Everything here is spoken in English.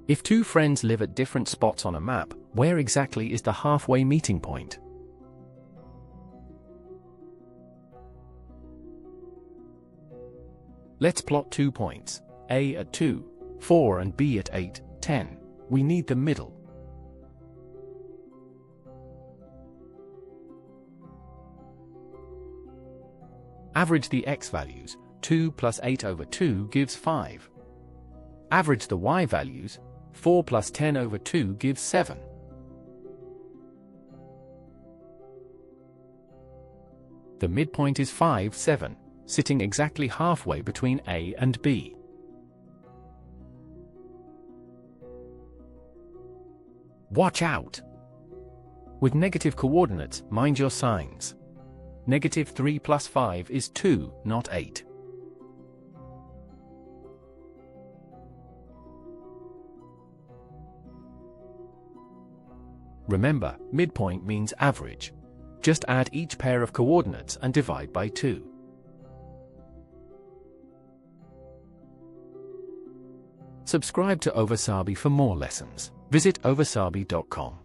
If two friends live at different spots on a map, where exactly is the halfway meeting point? Let's plot 2 points, A at 2, 4 and B at 8, 10. We need the middle. Average the x values. 2 plus 8 over 2 gives 5. Average the y values. 4 plus 10 over 2 gives 7. The midpoint is 5, 7, sitting exactly halfway between A and B. Watch out! With negative coordinates, mind your signs. -3 plus 5 is 2, not 8. Remember, midpoint means average. Just add each pair of coordinates and divide by 2. Subscribe to Ovasaabi for more lessons. Visit ovasaabi.com.